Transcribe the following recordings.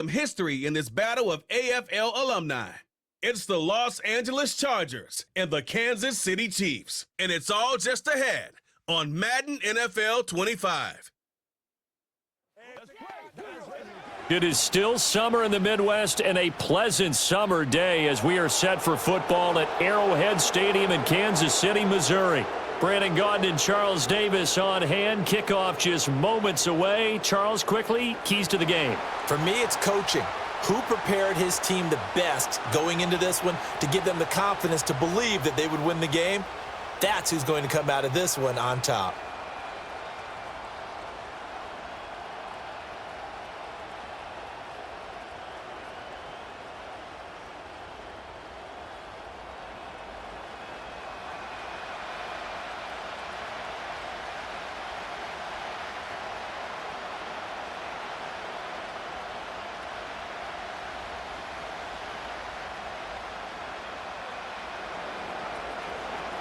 Some history in this battle of AFL alumni. It's the Los Angeles Chargers and the Kansas City Chiefs, and it's all just ahead on Madden NFL 25. It is still summer in the Midwest and a pleasant summer day as we are set for football at Arrowhead Stadium in Kansas City, Missouri. Brandon Gaudin and Charles Davis on hand. Kickoff just moments away. Charles, quickly, keys to the game. For me, it's coaching. Who prepared his team the best going into this one to give them the confidence to believe that they would win the game? That's who's going to come out of this one on top.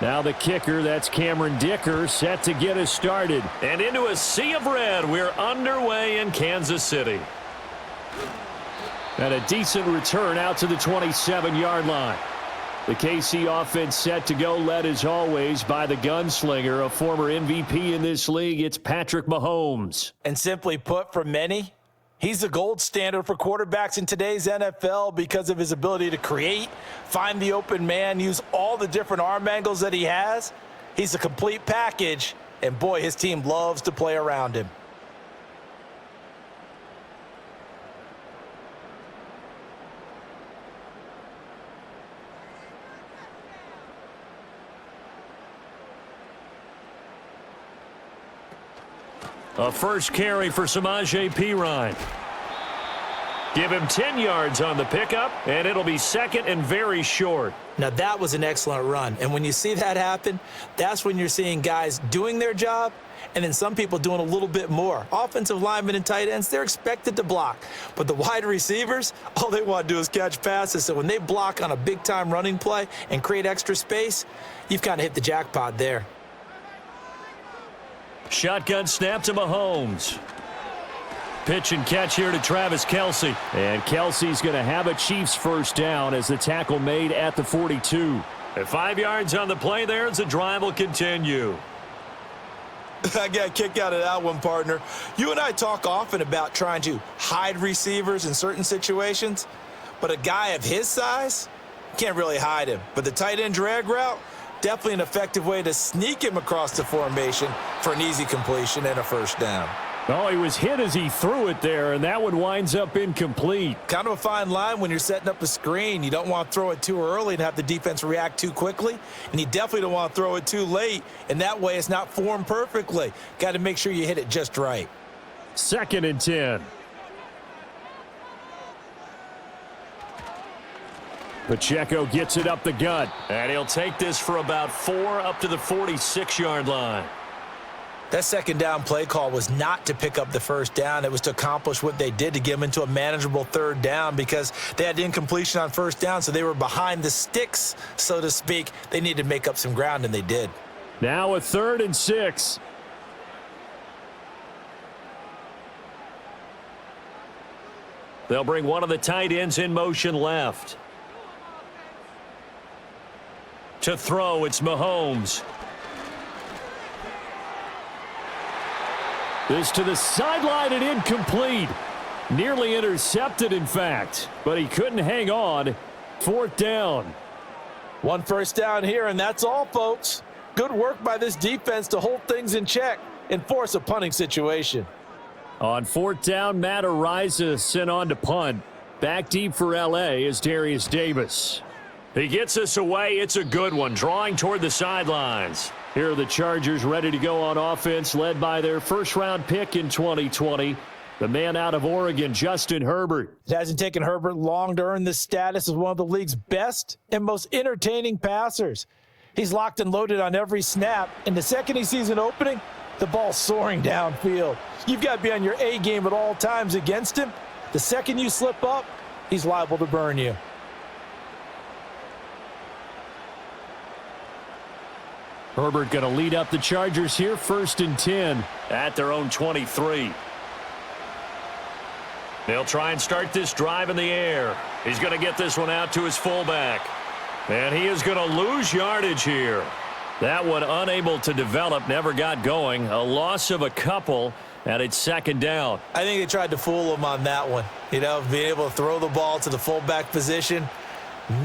Now the kicker, that's Cameron Dicker, set to get us started. And into a sea of red, we're underway in Kansas City. And a decent return out to the 27-yard line. The KC offense set to go, led as always by the gunslinger, a former MVP in this league. It's Patrick Mahomes. And simply put, for many, he's the gold standard for quarterbacks in today's NFL because of his ability to create, find the open man, use all the different arm angles that he has. He's a complete package, and boy, his team loves to play around him. A first carry for Samaje Perine. Give him 10 yards on the pickup, and it'll be second and very short. Now, that was an excellent run. And when you see that happen, that's when you're seeing guys doing their job and then some people doing a little bit more. Offensive linemen and tight ends, they're expected to block. But the wide receivers, all they want to do is catch passes. So when they block on a big-time running play and create extra space, you've kind of hit the jackpot there. Shotgun snap to Mahomes. Pitch and catch here to Travis Kelce. And Kelce's going to have a Chiefs first down as the tackle made at the 42. At 5 yards on the play there as the drive will continue. I got a kick out of that one, partner. You and I talk often about trying to hide receivers in certain situations, but a guy of his size can't really hide him. But the tight end drag route, definitely an effective way to sneak him across the formation for an easy completion and a first down. Oh, he was hit as he threw it there, and that one winds up incomplete. Kind of a fine line when you're setting up a screen. You don't want to throw it too early and have the defense react too quickly, and you definitely don't want to throw it too late, and that way it's not formed perfectly. Got to make sure you hit it just right. 2nd and 10. Pacheco gets it up the gut, and he'll take this for about 4 up to the 46-yard line. That second down play call was not to pick up the first down. It was to accomplish what they did to get them into a manageable third down because they had incompletion on first down, so they were behind the sticks, so to speak. They needed to make up some ground, and they did. Now a 3rd and 6. They'll bring one of the tight ends in motion left. To throw, it's Mahomes. This to the sideline and incomplete. Nearly intercepted, in fact, but he couldn't hang on. 4th down. One first down here, and that's all, folks. Good work by this defense to hold things in check and force a punting situation. On 4th down, Matt Araiza sent on to punt. Back deep for L.A. is Darius Davis. He gets us away. It's a good one, drawing toward the sidelines. Here are the Chargers ready to go on offense, led by their first-round pick in 2020, the man out of Oregon, Justin Herbert. It hasn't taken Herbert long to earn this status as one of the league's best and most entertaining passers. He's locked and loaded on every snap, and the second he sees an opening, the ball's soaring downfield. You've got to be on your A game at all times against him. The second you slip up, he's liable to burn you. Herbert going to lead up the Chargers here, 1st and 10 at their own 23. They'll try and start this drive in the air. He's going to get this one out to his fullback. And he is going to lose yardage here. That one unable to develop, never got going. A loss of a couple, and it's second down. I think they tried to fool him on that one. You know, being able to throw the ball to the fullback position.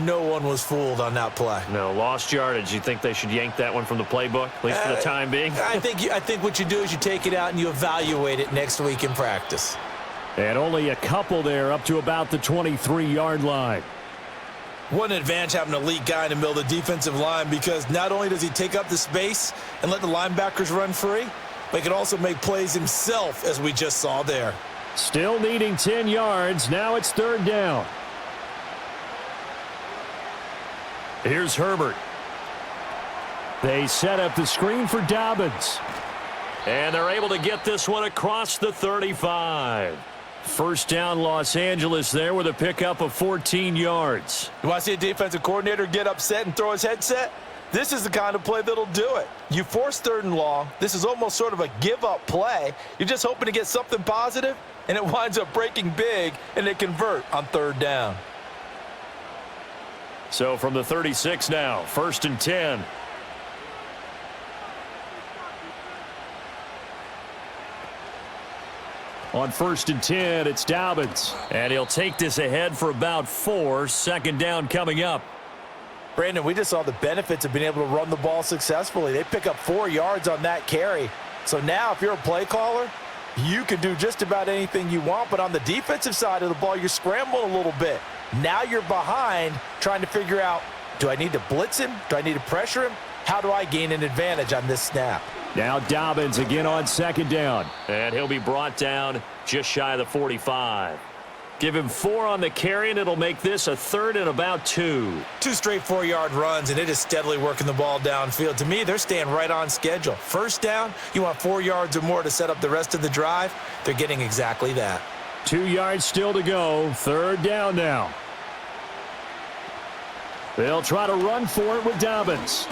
No one was fooled on that play. No, lost yardage. You think they should yank that one from the playbook, at least for the time being? I think what you do is you take it out and you evaluate it next week in practice. And only a couple there up to about the 23-yard line. What an advantage having an elite guy in the middle of the defensive line, because not only does he take up the space and let the linebackers run free, but he can also make plays himself, as we just saw there. Still needing 10 yards. Now it's third down. Here's Herbert. They set up the screen for Dobbins. And they're able to get this one across the 35. First down, Los Angeles there with a pickup of 14 yards. You want to see a defensive coordinator get upset and throw his headset? This is the kind of play that'll do it. You force third and long. This is almost sort of a give-up play. You're just hoping to get something positive, and it winds up breaking big, and they convert on third down. So from the 36 now, first and 10. On first and 10, it's Dobbins. And he'll take this ahead for about 4. Second down coming up. Brandon, we just saw the benefits of being able to run the ball successfully. They pick up 4 yards on that carry. So now if you're a play caller, you can do just about anything you want. But on the defensive side of the ball, you're scrambling a little bit. Now you're behind trying to figure out, do I need to blitz him? Do I need to pressure him? How do I gain an advantage on this snap? Now Dobbins again on second down. And he'll be brought down just shy of the 45. Give him 4 on the carry, and it'll make this a third and about 2. 2 straight 4-yard runs, and it is steadily working the ball downfield. To me, they're staying right on schedule. First down, you want 4 yards or more to set up the rest of the drive. They're getting exactly that. 2 yards still to go. Third down now. They'll try to run for it with Dobbins.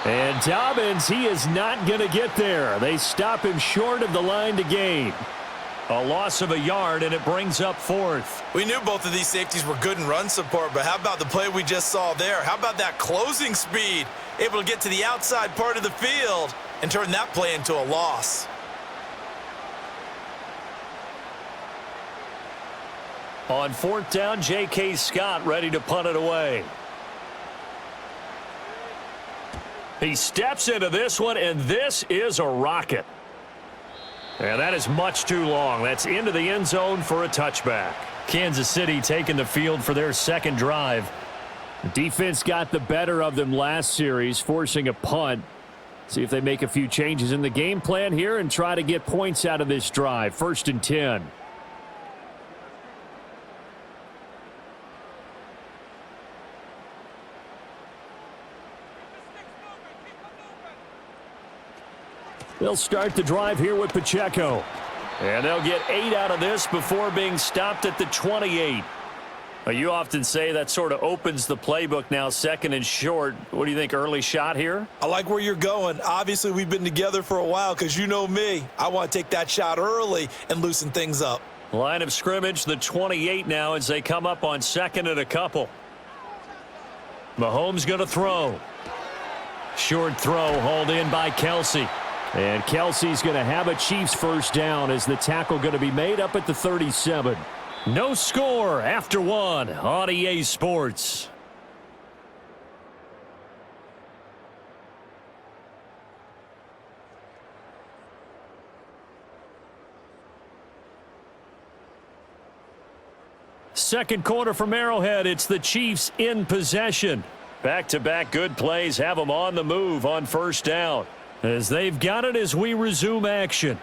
And Dobbins, he is not going to get there. They stop him short of the line to gain. A loss of a yard, and it brings up 4th. We knew both of these safeties were good in run support, but how about the play we just saw there? How about that closing speed? Able to get to the outside part of the field and turn that play into a loss. On 4th down, J.K. Scott ready to punt it away. He steps into this one, and this is a rocket. And that is much too long. That's into the end zone for a touchback. Kansas City taking the field for their second drive. The defense got the better of them last series, forcing a punt. See if they make a few changes in the game plan here and try to get points out of this drive. First and 10. They'll start the drive here with Pacheco. And they'll get 8 out of this before being stopped at the 28. Well, you often say that sort of opens the playbook now, second and short. What do you think, early shot here? I like where you're going. Obviously, we've been together for a while because you know me. I want to take that shot early and loosen things up. Line of scrimmage, the 28 now as they come up on second and a couple. Mahomes going to throw. Short throw hauled in by Kelsey. And Kelsey's going to have a Chiefs first down as the tackle going to be made up at the 37. No score after 1 on EA Sports. Second quarter from Arrowhead. It's the Chiefs in possession. Back-to-back good plays have them on the move on first down. As they've got it as we resume action.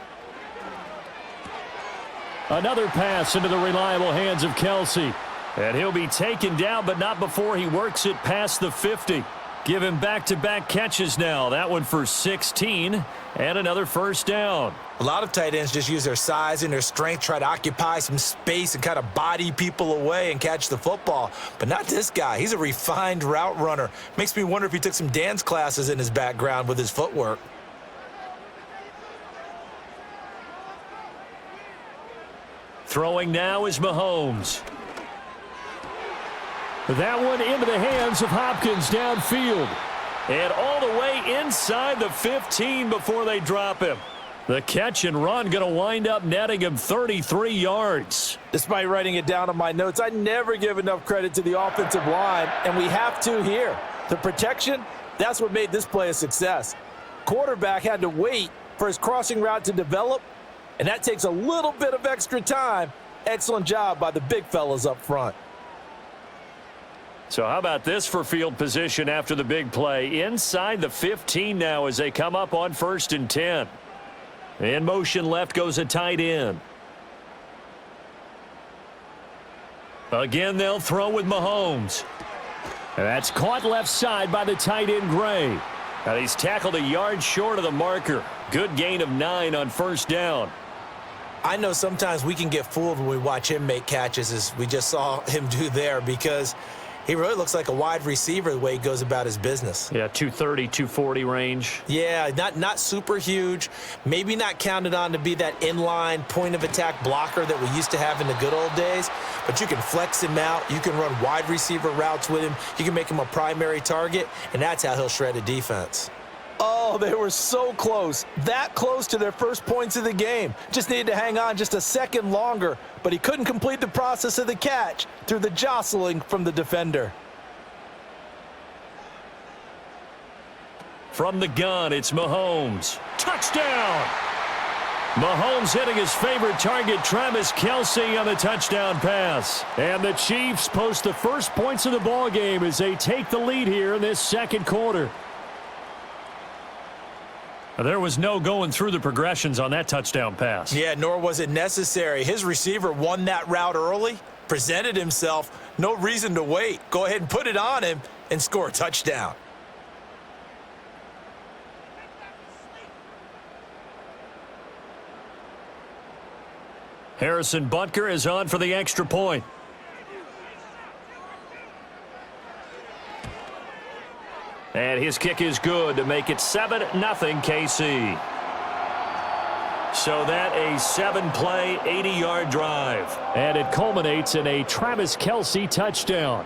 Another pass into the reliable hands of Kelsey. And he'll be taken down, but not before he works it past the 50. Give him back-to-back catches now. That one for 16 and another first down. A lot of tight ends just use their size and their strength, try to occupy some space and kind of body people away and catch the football. But not this guy. He's a refined route runner. Makes me wonder if he took some dance classes in his background with his footwork. Throwing now is Mahomes. That one into the hands of Hopkins downfield. And all the way inside the 15 before they drop him. The catch and run going to wind up netting him 33 yards. Despite writing it down on my notes, I never give enough credit to the offensive line, and we have to here. The protection, that's what made this play a success. Quarterback had to wait for his crossing route to develop, and that takes a little bit of extra time. Excellent job by the big fellas up front. So how about this for field position after the big play? Inside the 15 now as they come up on 1st and 10. In motion left goes a tight end. Again, they'll throw with Mahomes. And that's caught left side by the tight end Gray. Now he's tackled a yard short of the marker. Good gain of 9 on 1st down. I know sometimes we can get fooled when we watch him make catches, as we just saw him do there, because he really looks like a wide receiver the way he goes about his business. Yeah, 230, 240 range. Yeah, not super huge. Maybe not counted on to be that inline point-of-attack blocker that we used to have in the good old days. But you can flex him out. You can run wide receiver routes with him. You can make him a primary target, and that's how he'll shred a defense. Oh, they were so close. That close to their first points of the game. Just needed to hang on just a second longer, but he couldn't complete the process of the catch through the jostling from the defender. From the gun, it's Mahomes. Touchdown! Mahomes hitting his favorite target, Travis Kelce, on the touchdown pass. And the Chiefs post the first points of the ballgame as they take the lead here in this second quarter. There was no going through the progressions on that touchdown pass. Yeah, nor was it necessary. His receiver won that route early, presented himself, no reason to wait. Go ahead and put it on him and score a touchdown. Harrison Butker is on for the extra point. And his kick is good to make it 7-0 KC. So that a 7-play, 80-yard drive. And it culminates in a Travis Kelce touchdown.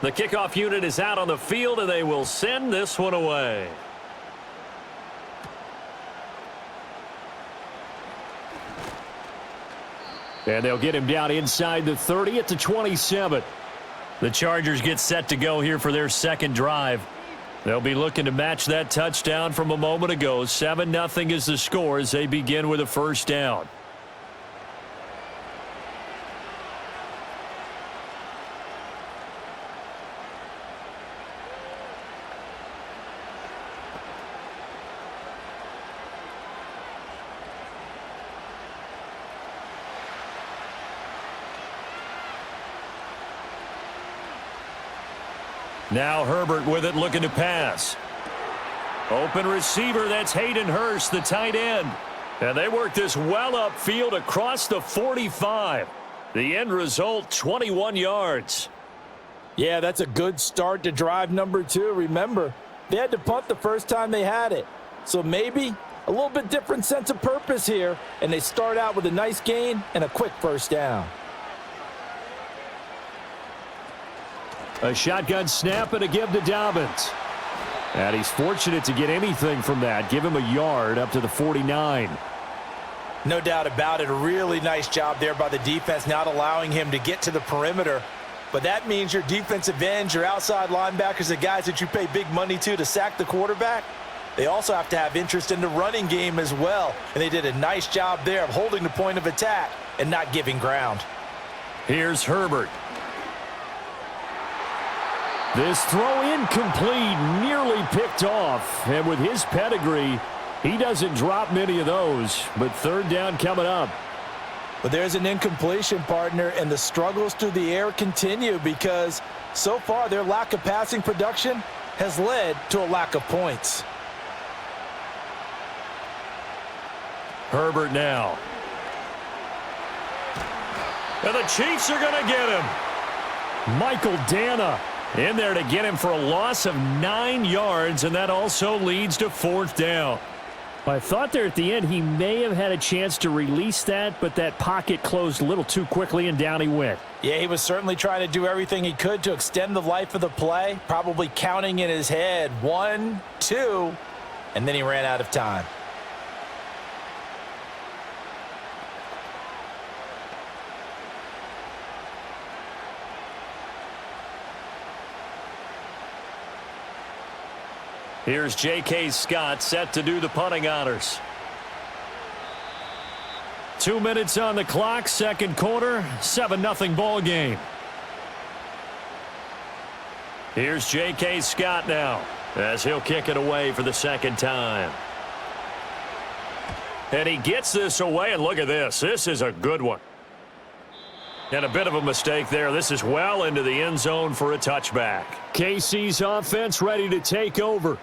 The kickoff unit is out on the field, and they will send this one away. And they'll get him down inside the 30 at the 27. The Chargers get set to go here for their second drive. They'll be looking to match that touchdown from a moment ago. 7-0 is the score as they begin with a first down. Now Herbert with it, looking to pass. Open receiver, that's Hayden Hurst, the tight end. And they work this well upfield across the 45. The end result, 21 yards. Yeah, that's a good start to drive number 2. Remember, they had to punt the first time they had it. So maybe a little bit different sense of purpose here, and they start out with a nice gain and a quick first down. A shotgun snap and a give to Dobbins. And he's fortunate to get anything from that. Give him a yard up to the 49. No doubt about it. A really nice job there by the defense, not allowing him to get to the perimeter. But that means your defensive ends, your outside linebackers, the guys that you pay big money to sack the quarterback, they also have to have interest in the running game as well. And they did a nice job there of holding the point of attack and not giving ground. Here's Herbert. This throw incomplete, nearly picked off. And with his pedigree, he doesn't drop many of those. But third down coming up. But there's an incompletion, partner, and the struggles through the air continue because so far their lack of passing production has led to a lack of points. Herbert now. And the Chiefs are going to get him. Michael Dana in there to get him for a loss of 9 yards, and that also leads to 4th down. I thought there at the end he may have had a chance to release that, but that pocket closed a little too quickly, and down he went. Yeah, he was certainly trying to do everything he could to extend the life of the play, probably counting in his head 1, 2, and then he ran out of time. Here's J.K. Scott set to do the punting honors. 2 minutes on the clock, second quarter, 7-0 ball game. Here's J.K. Scott now as he'll kick it away for the second time. And he gets this away, and look at this. This is a good one. And a bit of a mistake there. This is well into the end zone for a touchback. KC's offense ready to take over.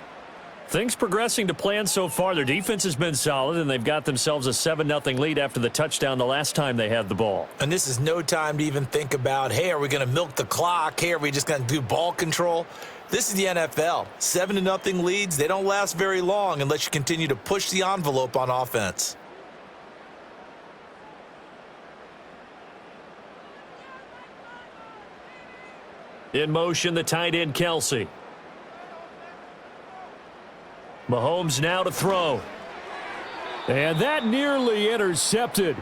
Things progressing to plan so far. Their defense has been solid, and they've got themselves a 7-0 lead after the touchdown the last time they had the ball. And this is no time to even think about, hey, are we going to milk the clock? Hey, are we just going to do ball control? This is the NFL. 7-0 leads, they don't last very long unless you continue to push the envelope on offense. In motion, the tight end, Kelsey. Mahomes now to throw. And that nearly intercepted.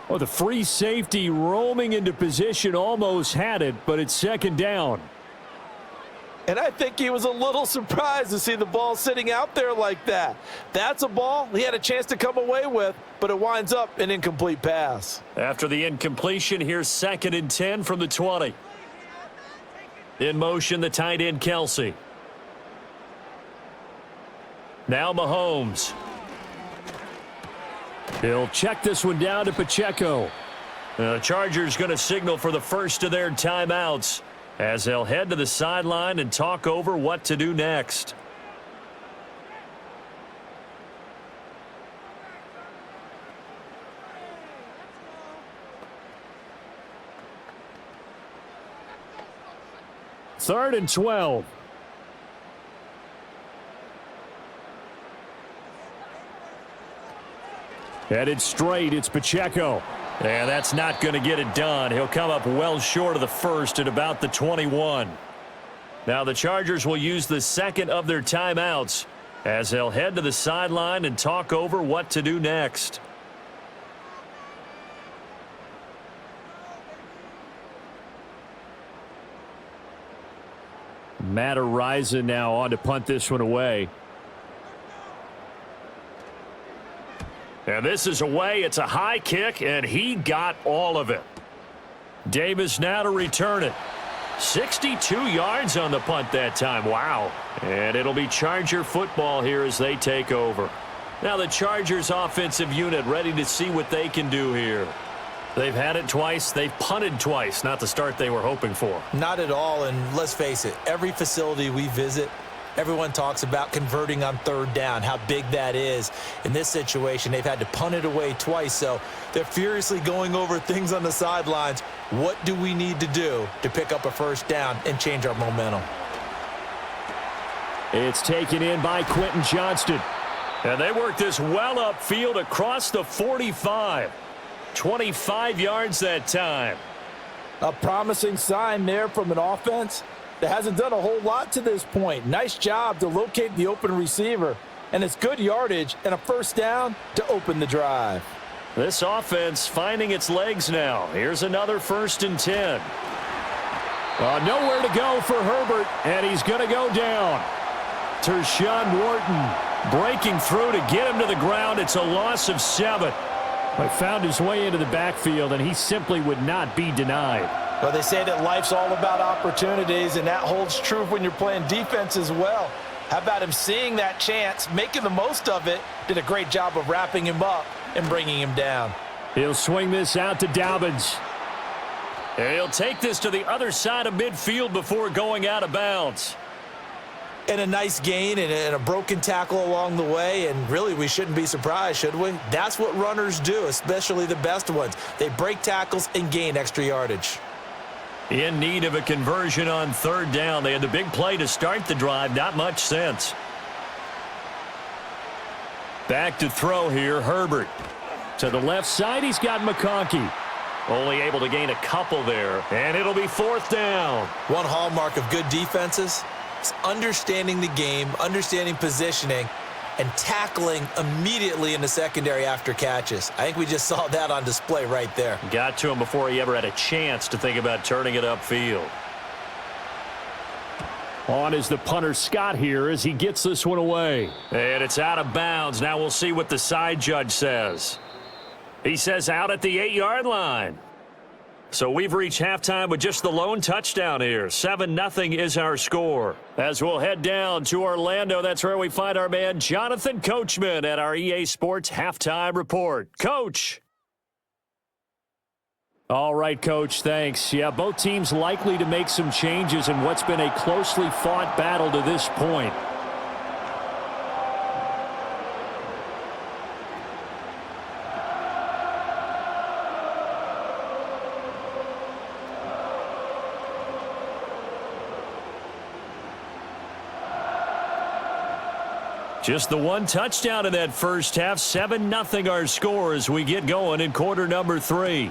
Oh, the free safety roaming into position almost had it, but it's second down. And I think he was a little surprised to see the ball sitting out there like that. That's a ball he had a chance to come away with, but it winds up an incomplete pass. After the incompletion, here's 2nd and 10 from the 20. In motion, the tight end, Kelsey. Now Mahomes. He'll check this one down to Pacheco. The Chargers going to signal for the first of their timeouts as they'll head to the sideline and talk over what to do next. Third and 12. Headed straight, it's Pacheco. And that's not going to get it done. He'll come up well short of the first at about the 21. Now the Chargers will use the second of their timeouts as they'll head to the sideline and talk over what to do next. MADDEN now on to punt this one away. And this is away. It's a high kick, and he got all of it. Davis now to return it. 62 yards on the punt that time. Wow. And it'll be Charger football here as they take over. Now the Chargers offensive unit ready to see what they can do here. They've had it twice. They've punted twice. Not the start they were hoping for. Not at all, and let's face it, every facility we visit, everyone talks about converting on third down, how big that is. In this situation, they've had to punt it away twice, so they're furiously going over things on the sidelines. What do we need to do to pick up a first down and change our momentum? It's taken in by Quentin Johnston. And they work this well upfield across the 45. 25 yards that time. A promising sign there from an offense that hasn't done a whole lot to this point. Nice job to locate the open receiver, and it's good yardage and a first down to open the drive. This offense finding its legs now. Here's another 1st and 10. Nowhere to go for Herbert, and he's going to go down. Tershawn Wharton breaking through to get him to the ground. It's a loss of 7. He found his way into the backfield, and he simply would not be denied. Well, they say that life's all about opportunities, and that holds true when you're playing defense as well. How about him seeing that chance, making the most of it, did a great job of wrapping him up and bringing him down. He'll swing this out to Dobbins. He'll take this to the other side of midfield before going out of bounds. And a nice gain and a broken tackle along the way, and really we shouldn't be surprised, should we? That's what runners do, especially the best ones. They break tackles and gain extra yardage. In need of a conversion on third down. They had the big play to start the drive, not much sense. Back to throw here, Herbert. To the left side, he's got McConkey. Only able to gain a couple there, and it'll be fourth down. One hallmark of good defenses is understanding the game, understanding positioning, and tackling immediately in the secondary after catches. I think we just saw that on display right there. Got to him before he ever had a chance to think about turning it upfield. On is the punter Scott here as he gets this one away. And it's out of bounds. Now we'll see what the side judge says. He says out at the 8-yard line. So we've reached halftime with just the lone touchdown here. 7-0 is our score. As we'll head down to Orlando, that's where we find our man Jonathan Coachman at our EA Sports Halftime Report. Coach. All right, Coach, thanks. Yeah, both teams likely to make some changes in what's been a closely fought battle to this point. Just the one touchdown in that first half. 7-0 our score as we get going in quarter number 3.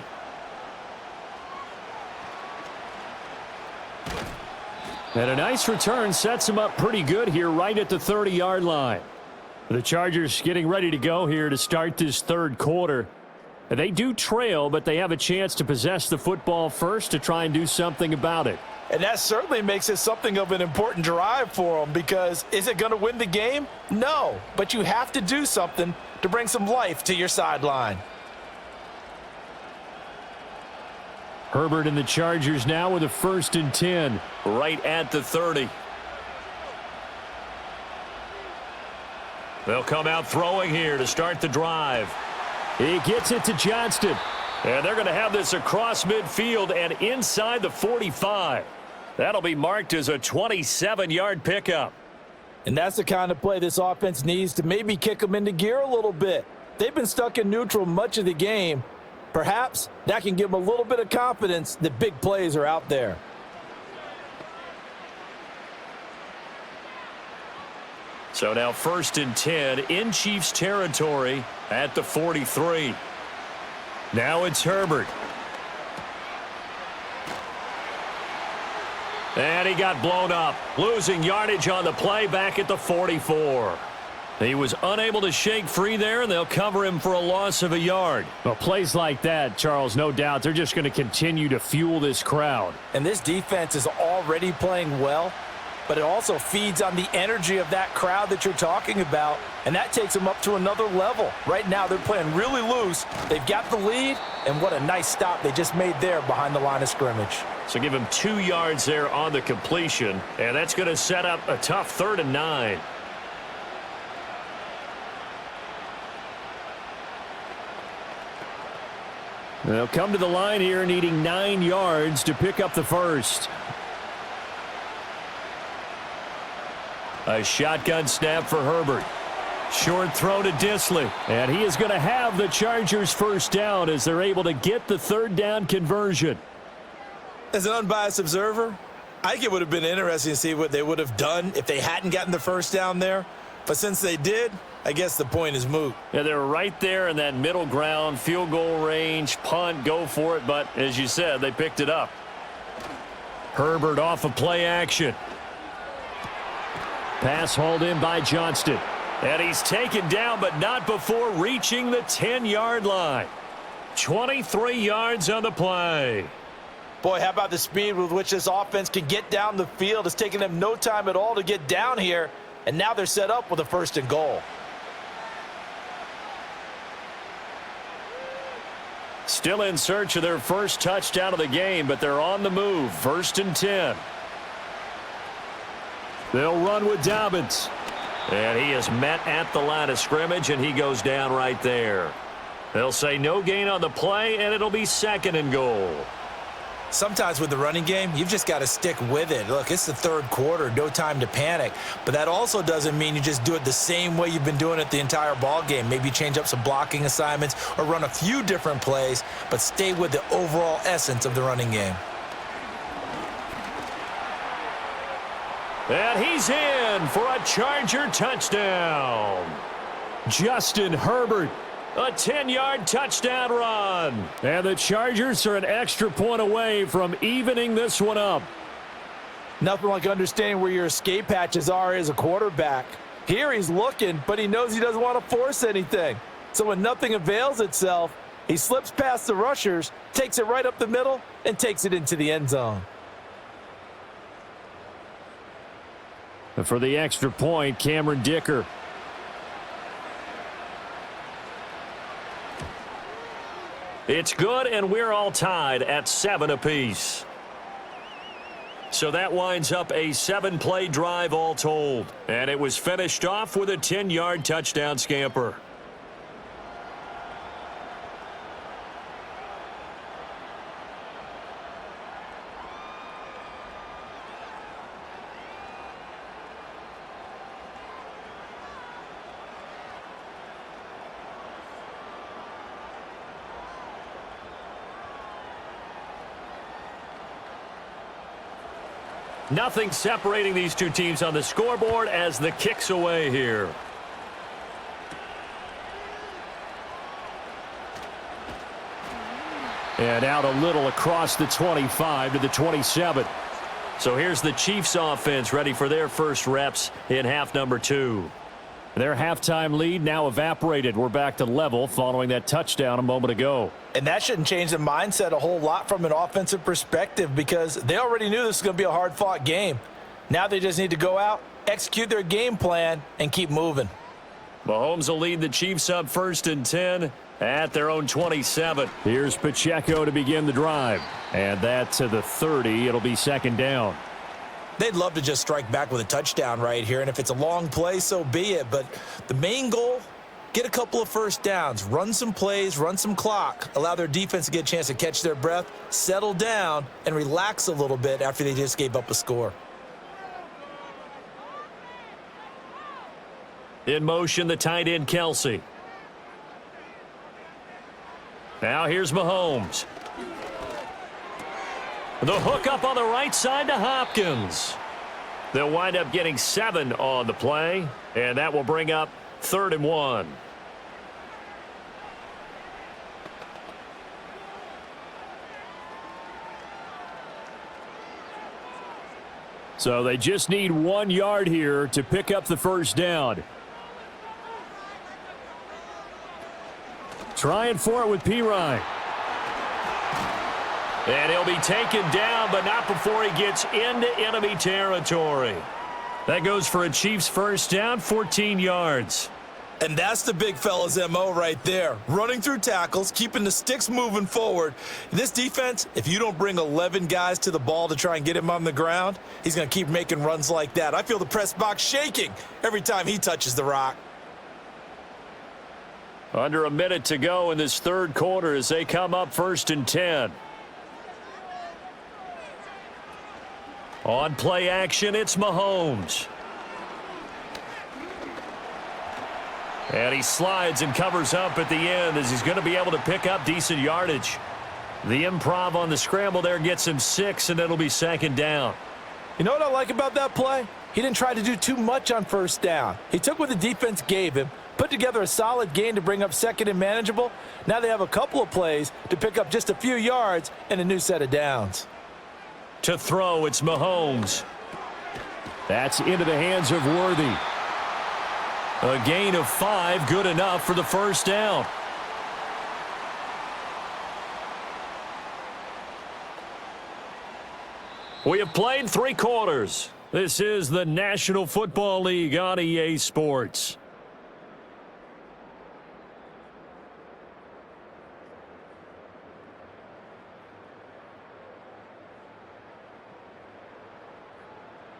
And a nice return sets him up pretty good here right at the 30-yard line. The Chargers getting ready to go here to start this third quarter. They do trail, but they have a chance to possess the football first to try and do something about it. And that certainly makes it something of an important drive for them, because is it going to win the game? No, but you have to do something to bring some life to your sideline. Herbert and the Chargers now with a 1st and 10. Right at the 30. They'll come out throwing here to start the drive. He gets it to Johnston. And they're going to have this across midfield and inside the 45. That'll be marked as a 27-yard pickup. And that's the kind of play this offense needs to maybe kick them into gear a little bit. They've been stuck in neutral much of the game. Perhaps that can give them a little bit of confidence that big plays are out there. So now 1st and 10 in Chiefs territory at the 43. Now it's Herbert. And he got blown up, losing yardage on the play back at the 44. He was unable to shake free there, and they'll cover him for a loss of a yard. Well, plays like that, Charles, no doubt, they're just going to continue to fuel this crowd. And this defense is already playing well, but it also feeds on the energy of that crowd that you're talking about, and that takes them up to another level. Right now, they're playing really loose. They've got the lead, and what a nice stop they just made there behind the line of scrimmage. So give him 2 yards there on the completion, and that's going to set up a tough 3rd and 9. They'll come to the line here needing 9 yards to pick up the first. A shotgun snap for Herbert. Short throw to Disley. And he is going to have the Chargers first down as they're able to get the 3rd down conversion. As an unbiased observer, I think it would have been interesting to see what they would have done if they hadn't gotten the first down there. But since they did, I guess the point is moot. Yeah, they're right there in that middle ground, field goal range, punt, go for it. But as you said, they picked it up. Herbert off of play action. Pass hauled in by Johnston. And he's taken down, but not before reaching the 10-yard line. 23 yards on the play. Boy, how about the speed with which this offense can get down the field? It's taken them no time at all to get down here, and now they're set up with a 1st and goal. Still in search of their first touchdown of the game, but they're on the move. 1st and 10. They'll run with Dobbins. And he is met at the line of scrimmage, and he goes down right there. They'll say no gain on the play, and it'll be 2nd and goal. Sometimes with the running game, you've just got to stick with it. Look, it's the 3rd quarter, no time to panic. But that also doesn't mean you just do it the same way you've been doing it the entire ball game. Maybe change up some blocking assignments or run a few different plays, but stay with the overall essence of the running game. And he's in for a Charger touchdown. Justin Herbert. A 10-yard touchdown run. And the Chargers are an extra point away from evening this one up. Nothing like understanding where your escape hatches are as a quarterback. Here he's looking, but he knows he doesn't want to force anything. So when nothing avails itself, he slips past the rushers, takes it right up the middle, and takes it into the end zone. And for the extra point, Cameron Dicker. It's good, and we're all tied at 7 apiece. So that winds up a 7-play drive all told. And it was finished off with a 10-yard touchdown scamper. Nothing separating these two teams on the scoreboard as the kick's away here. And out a little across the 25 to the 27. So here's the Chiefs offense ready for their first reps in half number 2. Their halftime lead now evaporated. We're back to level following that touchdown a moment ago. And that shouldn't change the mindset a whole lot from an offensive perspective because they already knew this was going to be a hard-fought game. Now they just need to go out, execute their game plan, and keep moving. Mahomes will lead the Chiefs up 1st and 10 at their own 27. Here's Pacheco to begin the drive. And that to the 30. It'll be 2nd down. They'd love to just strike back with a touchdown right here, and if it's a long play, so be it. But the main goal, get a couple of first downs, run some plays, run some clock, allow their defense to get a chance to catch their breath, settle down, and relax a little bit after they just gave up a score. In motion, the tight end, Kelsey. Now here's Mahomes. The hook up on the right side to Hopkins. They'll wind up getting 7 on the play, and that will bring up 3rd and 1. So they just need 1 yard here to pick up the first down. Trying for it with Pirine. And he'll be taken down, but not before he gets into enemy territory. That goes for a Chiefs first down, 14 yards. And that's the big fella's MO right there. Running through tackles, keeping the sticks moving forward. This defense, if you don't bring 11 guys to the ball to try and get him on the ground, he's going to keep making runs like that. I feel the press box shaking every time he touches the rock. Under a minute to go in this 3rd quarter as they come up 1st and 10. On play action, it's Mahomes. And he slides and covers up at the end as he's going to be able to pick up decent yardage. The improv on the scramble there gets him 6, and it'll be 2nd down. You know what I like about that play? He didn't try to do too much on first down. He took what the defense gave him, put together a solid gain to bring up 2nd and manageable. Now they have a couple of plays to pick up just a few yards and a new set of downs. To throw, it's Mahomes. That's into the hands of Worthy. A gain of 5, good enough for the first down. We have played 3 quarters. This is the National Football League on EA Sports.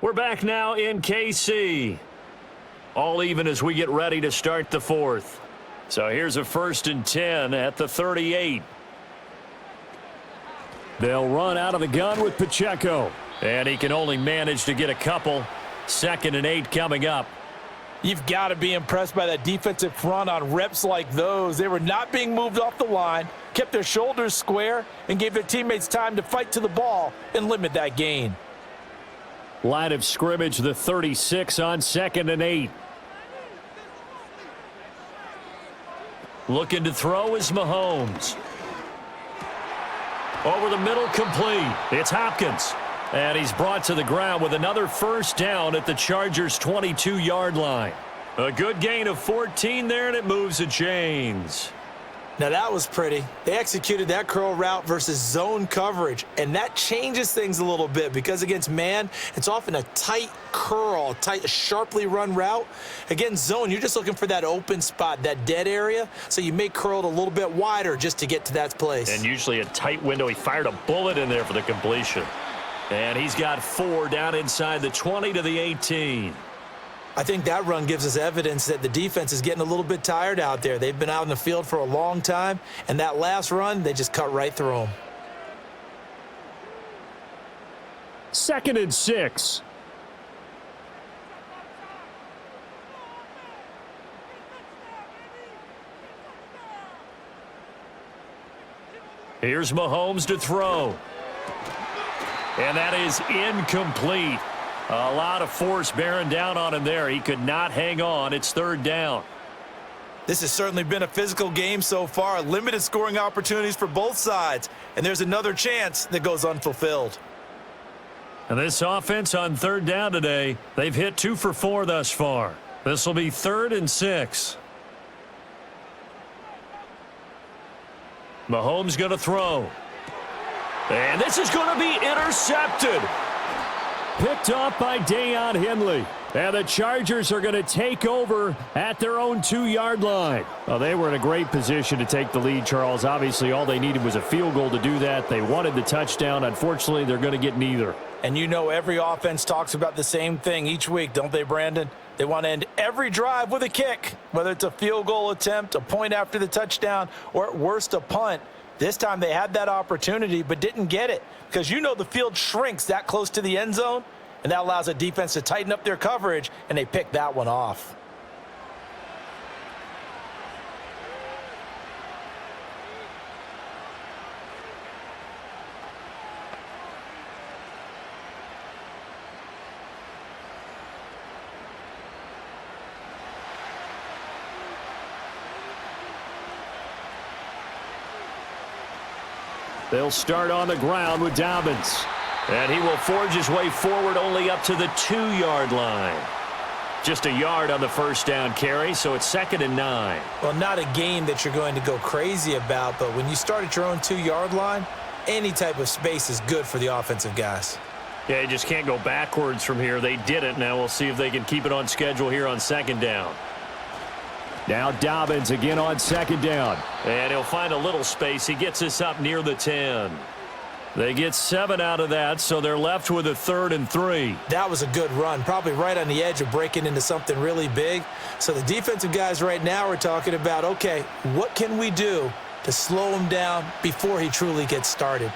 We're back now in KC. All even as we get ready to start the 4th. So here's a 1st and 10 at the 38. They'll run out of the gun with Pacheco. And he can only manage to get a couple. 2nd and 8 coming up. You've got to be impressed by that defensive front on reps like those. They were not being moved off the line, kept their shoulders square, and gave their teammates time to fight to the ball and limit that gain. Line of scrimmage, the 36 on 2nd and 8. Looking to throw is Mahomes. Over the middle, complete. It's Hopkins. And he's brought to the ground with another 1st down at the Chargers' 22-yard line. A good gain of 14 there, and it moves the chains. Now, that was pretty. They executed that curl route versus zone coverage, and that changes things a little bit because against man, it's often a tight curl, tight, sharply run route. Against zone, you're just looking for that open spot, that dead area, so you may curl it a little bit wider just to get to that place. And usually a tight window. He fired a bullet in there for the completion. And he's got 4 down inside the 20 to the 18. I think that run gives us evidence that the defense is getting a little bit tired out there. They've been out in the field for a long time, and that last run, they just cut right through them. 2nd and 6. Here's Mahomes to throw. And that is incomplete. A lot of force bearing down on him there. He could not hang on. It's 3rd down. This has certainly been a physical game so far. Limited scoring opportunities for both sides. And there's another chance that goes unfulfilled. And this offense on 3rd down today, they've hit 2 for 4 thus far. This will be 3rd and 6. Mahomes going to throw. And this is going to be intercepted. Picked off by Deion Henley. And the Chargers are going to take over at their own 2-yard line. Well, they were in a great position to take the lead, Charles. Obviously, all they needed was a field goal to do that. They wanted the touchdown. Unfortunately, they're going to get neither. And you know every offense talks about the same thing each week, don't they, Brandon? They want to end every drive with a kick, whether it's a field goal attempt, a point after the touchdown, or at worst a punt. This time they had that opportunity but didn't get it because you know the field shrinks that close to the end zone, and that allows a defense to tighten up their coverage, and they picked that one off. They'll start on the ground with Dobbins. And he will forge his way forward only up to the 2-yard line. Just a yard on the 1st down carry, so it's 2nd and 9. Well, not a game that you're going to go crazy about, but when you start at your own 2-yard line, any type of space is good for the offensive guys. Yeah, you just can't go backwards from here. They did it. Now we'll see if they can keep it on schedule here on 2nd down. Now Dobbins again on 2nd down. And he'll find a little space. He gets us up near the 10. They get 7 out of that, so they're left with a 3rd and 3. That was a good run, probably right on the edge of breaking into something really big. So the defensive guys right now are talking about, okay, what can we do to slow him down before he truly gets started?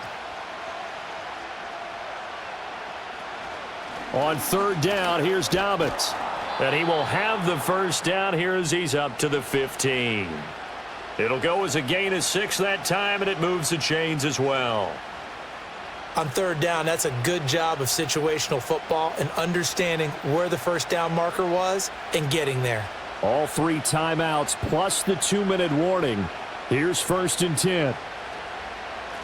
On 3rd down, here's Dobbins. And he will have the 1st down here as he's up to the 15. It'll go as a gain of 6 that time, and it moves the chains as well. On 3rd down, that's a good job of situational football and understanding where the 1st down marker was and getting there. All 3 timeouts plus the 2-minute warning. Here's 1st and 10.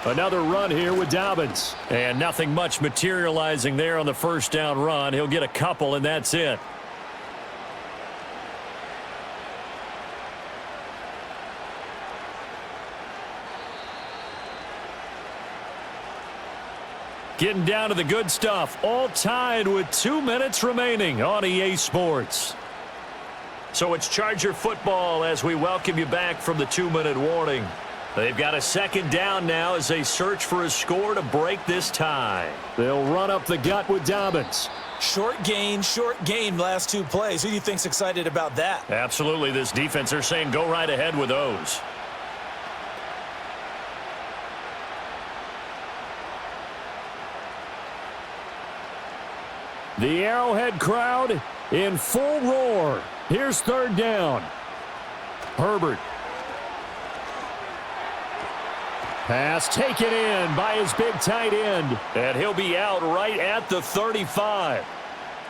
Another run here with Dobbins. And nothing much materializing there on the 1st down run. He'll get a couple, and that's it. Getting down to the good stuff. All tied with 2 minutes remaining on EA Sports. So it's Charger football as we welcome you back from the 2-minute warning. They've got a second down now as they search for a score to break this tie. They'll run up the gut with Dobbins. Short gain, last two plays. Who do you think's excited about that? Absolutely, this defense, they're saying go right ahead with those. The Arrowhead crowd in full roar. Here's third down. Herbert. Pass taken in by his big tight end. And he'll be out right at the 35.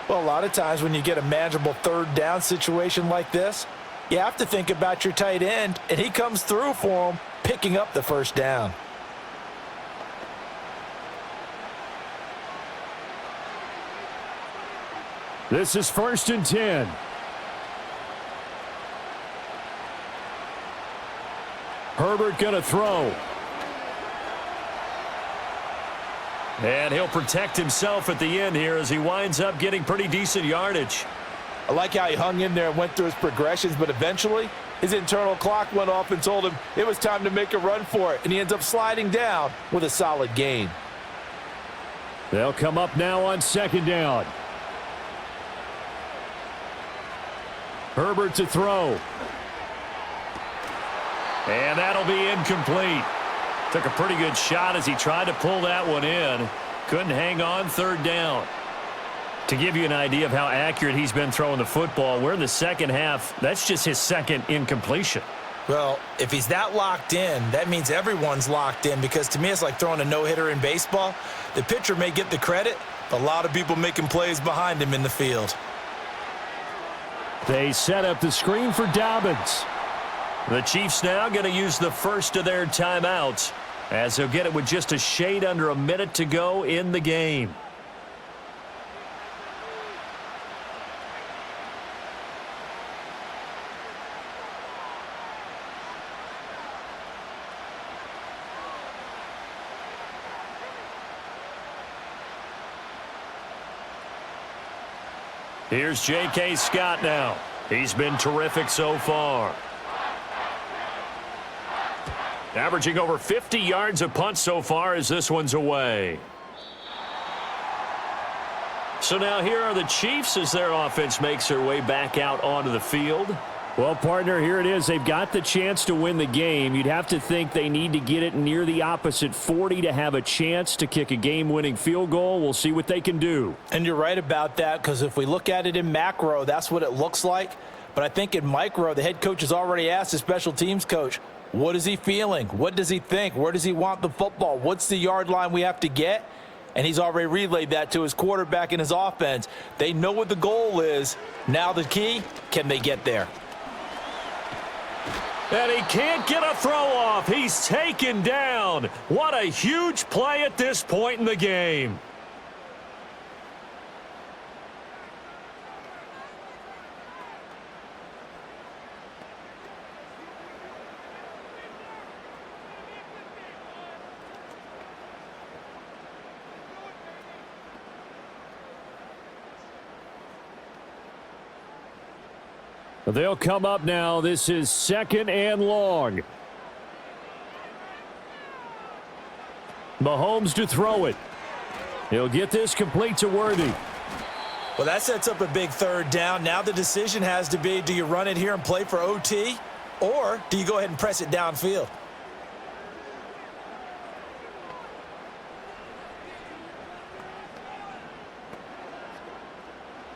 Well, a lot of times when you get a manageable third down situation like this, you have to think about your tight end, and he comes through for him, picking up the first down. This is 1st and 10. Herbert going to throw. And he'll protect himself at the end here as he winds up getting pretty decent yardage. I like how he hung in there and went through his progressions, but eventually his internal clock went off and told him it was time to make a run for it, and he ends up sliding down with a solid gain. They'll come up now on second down. Herbert to throw. And that'll be incomplete. Took a pretty good shot as he tried to pull that one in. Couldn't hang on, third down. To give you an idea of how accurate he's been throwing the football, we're in the second half. That's just his second incompletion. Well, if he's that locked in, that means everyone's locked in, because to me it's like throwing a no-hitter in baseball. The pitcher may get the credit, but a lot of people making plays behind him in the field. They set up the screen for Dobbins. The Chiefs now going to use the first of their timeouts as they'll get it with just a shade under a minute to go in the game. Here's J.K. Scott now. He's been terrific so far. Averaging over 50 yards a punt so far as this one's away. So now here are the Chiefs as their offense makes their way back out onto the field. Well, partner, here it is. They've got the chance to win the game. You'd have to think they need to get it near the opposite 40 to have a chance to kick a game-winning field goal. We'll see what they can do. And you're right about that, because if we look at it in macro, that's what it looks like. But I think in micro, the head coach has already asked the special teams coach, what is he feeling? What does he think? Where does he want the football? What's the yard line we have to get? And he's already relayed that to his quarterback and his offense. They know what the goal is. Now the key, can they get there? And he can't get a throw off. He's taken down. What a huge play at this point in the game. They'll come up now. This is 2nd and long. Mahomes to throw it. He'll get this complete to Worthy. Well, that sets up a big third down. Now the decision has to be, do you run it here and play for OT, or do you go ahead and press it downfield?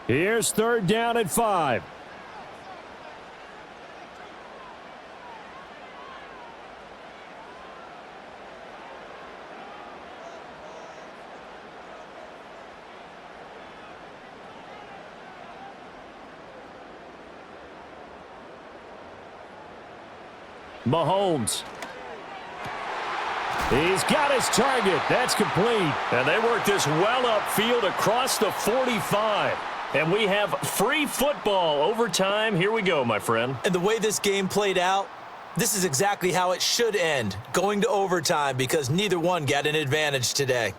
Here's third down at 5. Mahomes. He's got his target. That's complete. And they work this well upfield across the 45. And we have free football overtime. Here we go, my friend. And the way this game played out, this is exactly how it should end, going to overtime, because neither one got an advantage today.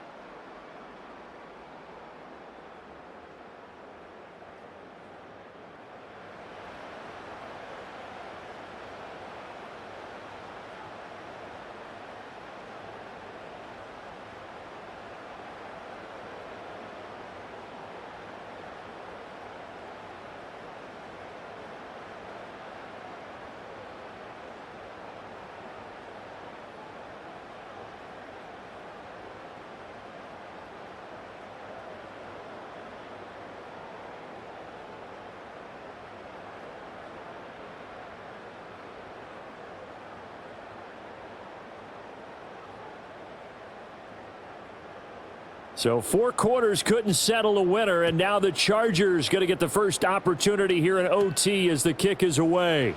So 4 quarters couldn't settle a winner, and now the Chargers going to get the first opportunity here in OT as the kick is away.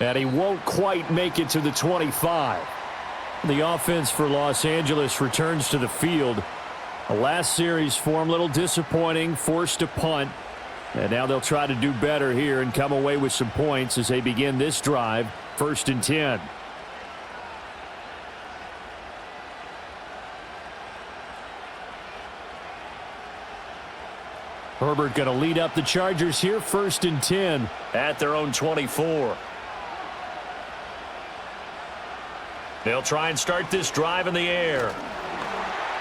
And he won't quite make it to the 25. The offense for Los Angeles returns to the field. The last series for him, a little disappointing, forced a punt. And now they'll try to do better here and come away with some points as they begin this drive, 1st and 10. Herbert going to lead up the Chargers here, 1st and 10 at their own 24. They'll try and start this drive in the air.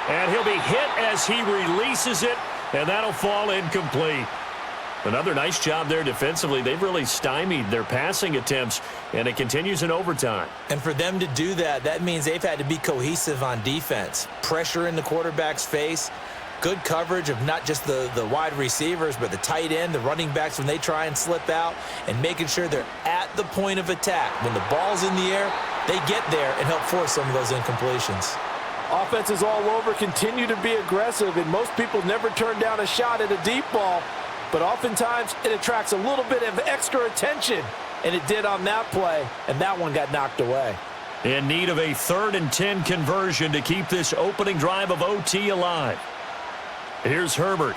And he'll be hit as he releases it, and that'll fall incomplete. Another nice job there defensively. They've really stymied their passing attempts, and it continues in overtime. And for them to do that, that means they've had to be cohesive on defense. Pressure in the quarterback's face. Good coverage of not just the wide receivers, but the tight end, the running backs when they try and slip out, and making sure they're at the point of attack. When the ball's in the air, they get there and help force some of those incompletions. Offenses all over continue to be aggressive, and most people never turn down a shot at a deep ball. But oftentimes, it attracts a little bit of extra attention, and it did on that play, and that one got knocked away. In need of a 3rd and 10 conversion to keep this opening drive of OT alive. Here's Herbert.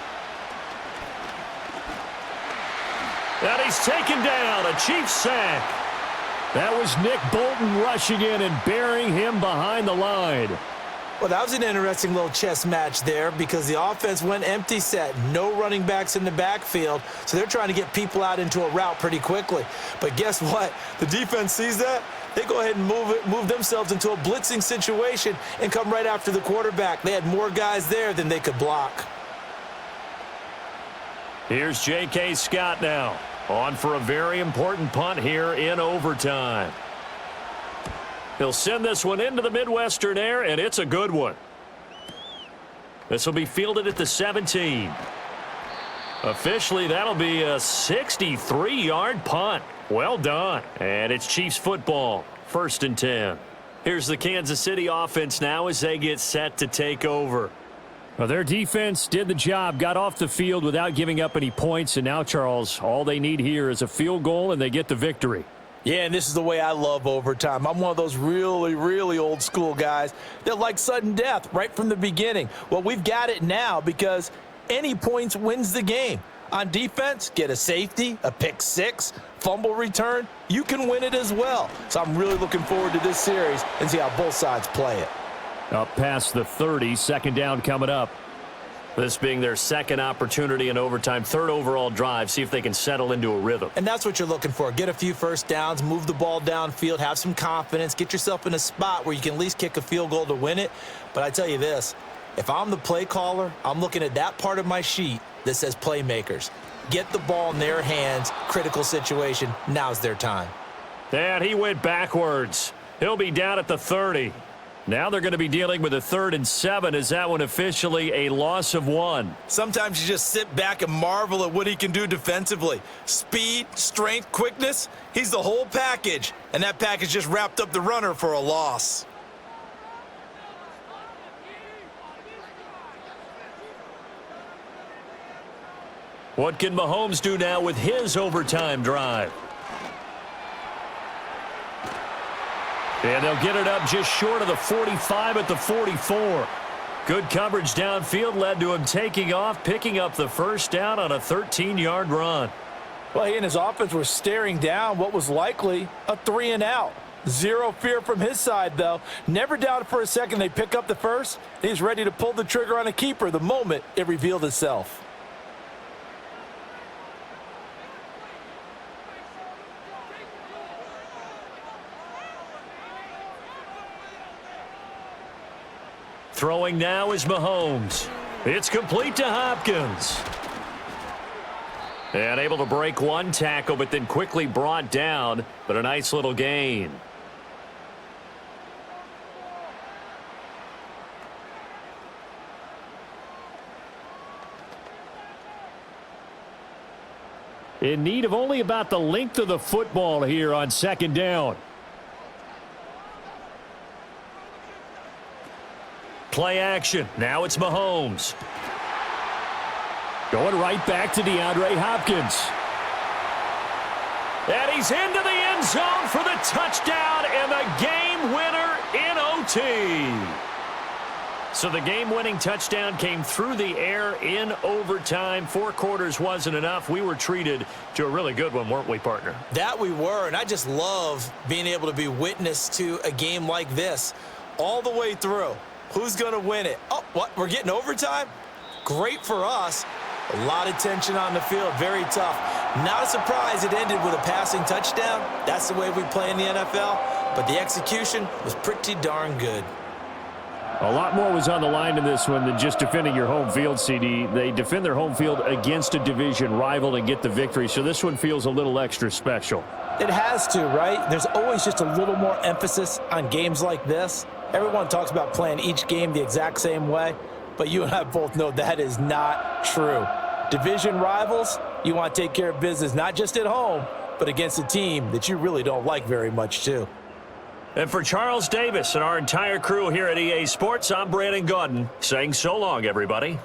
And he's taken down, a Chiefs sack. That was Nick Bolton rushing in and burying him behind the line. Well, that was an interesting little chess match there because the offense went empty set. No running backs in the backfield, so they're trying to get people out into a route pretty quickly. But guess what? The defense sees that. They go ahead and move themselves into a blitzing situation and come right after the quarterback. They had more guys there than they could block. Here's J.K. Scott now, on for a very important punt here in overtime. He'll send this one into the Midwestern air, and it's a good one. This will be fielded at the 17. Officially, that'll be a 63-yard punt. Well done. And it's Chiefs football, 1st and 10. Here's the Kansas City offense now as they get set to take over. Well, their defense did the job, got off the field without giving up any points, and now, Charles, all they need here is a field goal, and they get the victory. Yeah, and this is the way I love overtime. I'm one of those really, really old school guys that like sudden death right from the beginning. Well, we've got it now because any points wins the game. On defense, get a safety, a pick six, fumble return, you can win it as well. So I'm really looking forward to this series and see how both sides play it. Up past the 30, 2nd down coming up. This being their 2nd opportunity in overtime, 3rd overall drive, see if they can settle into a rhythm. And that's what you're looking for. Get a few first downs, move the ball downfield, have some confidence, get yourself in a spot where you can at least kick a field goal to win it. But I tell you this, if I'm the play caller, I'm looking at that part of my sheet that says playmakers. Get the ball in their hands, critical situation, now's their time. And he went backwards. He'll be down at the 30. Now they're going to be dealing with a 3rd and 7. Is that one officially a loss of 1? Sometimes you just sit back and marvel at what he can do defensively. Speed, strength, quickness, he's the whole package. And that package just wrapped up the runner for a loss. What can Mahomes do now with his overtime drive? And they'll get it up just short of the 45 at the 44. Good coverage downfield led to him taking off, picking up the 1st down on a 13-yard run. Well, he and his offense were staring down what was likely a 3-and-out. Zero fear from his side, though. Never doubted for a second they pick up the first. He's ready to pull the trigger on a keeper the moment it revealed itself. Throwing now is Mahomes. It's complete to Hopkins. And able to break one tackle, but then quickly brought down, but a nice little gain. In need of only about the length of the football here on 2nd down. Play action. Now it's Mahomes. Going right back to DeAndre Hopkins. And he's into the end zone for the touchdown and the game winner in OT. So the game-winning touchdown came through the air in overtime. 4 quarters wasn't enough. We were treated to a really good one, weren't we, partner? That we were, and I just love being able to be witness to a game like this all the way through. Who's going to win it? Oh, what? We're getting overtime? Great for us. A lot of tension on the field. Very tough. Not a surprise it ended with a passing touchdown. That's the way we play in the NFL. But the execution was pretty darn good. A lot more was on the line in this one than just defending your home field, CD. They defend their home field against a division rival and get the victory, so this one feels a little extra special. It has to, right? There's always just a little more emphasis on games like this. Everyone talks about playing each game the exact same way, but you and I both know that is not true. Division rivals, you want to take care of business not just at home, but against a team that you really don't like very much, too. And for Charles Davis and our entire crew here at EA Sports, I'm Brandon Gaudin saying so long, everybody.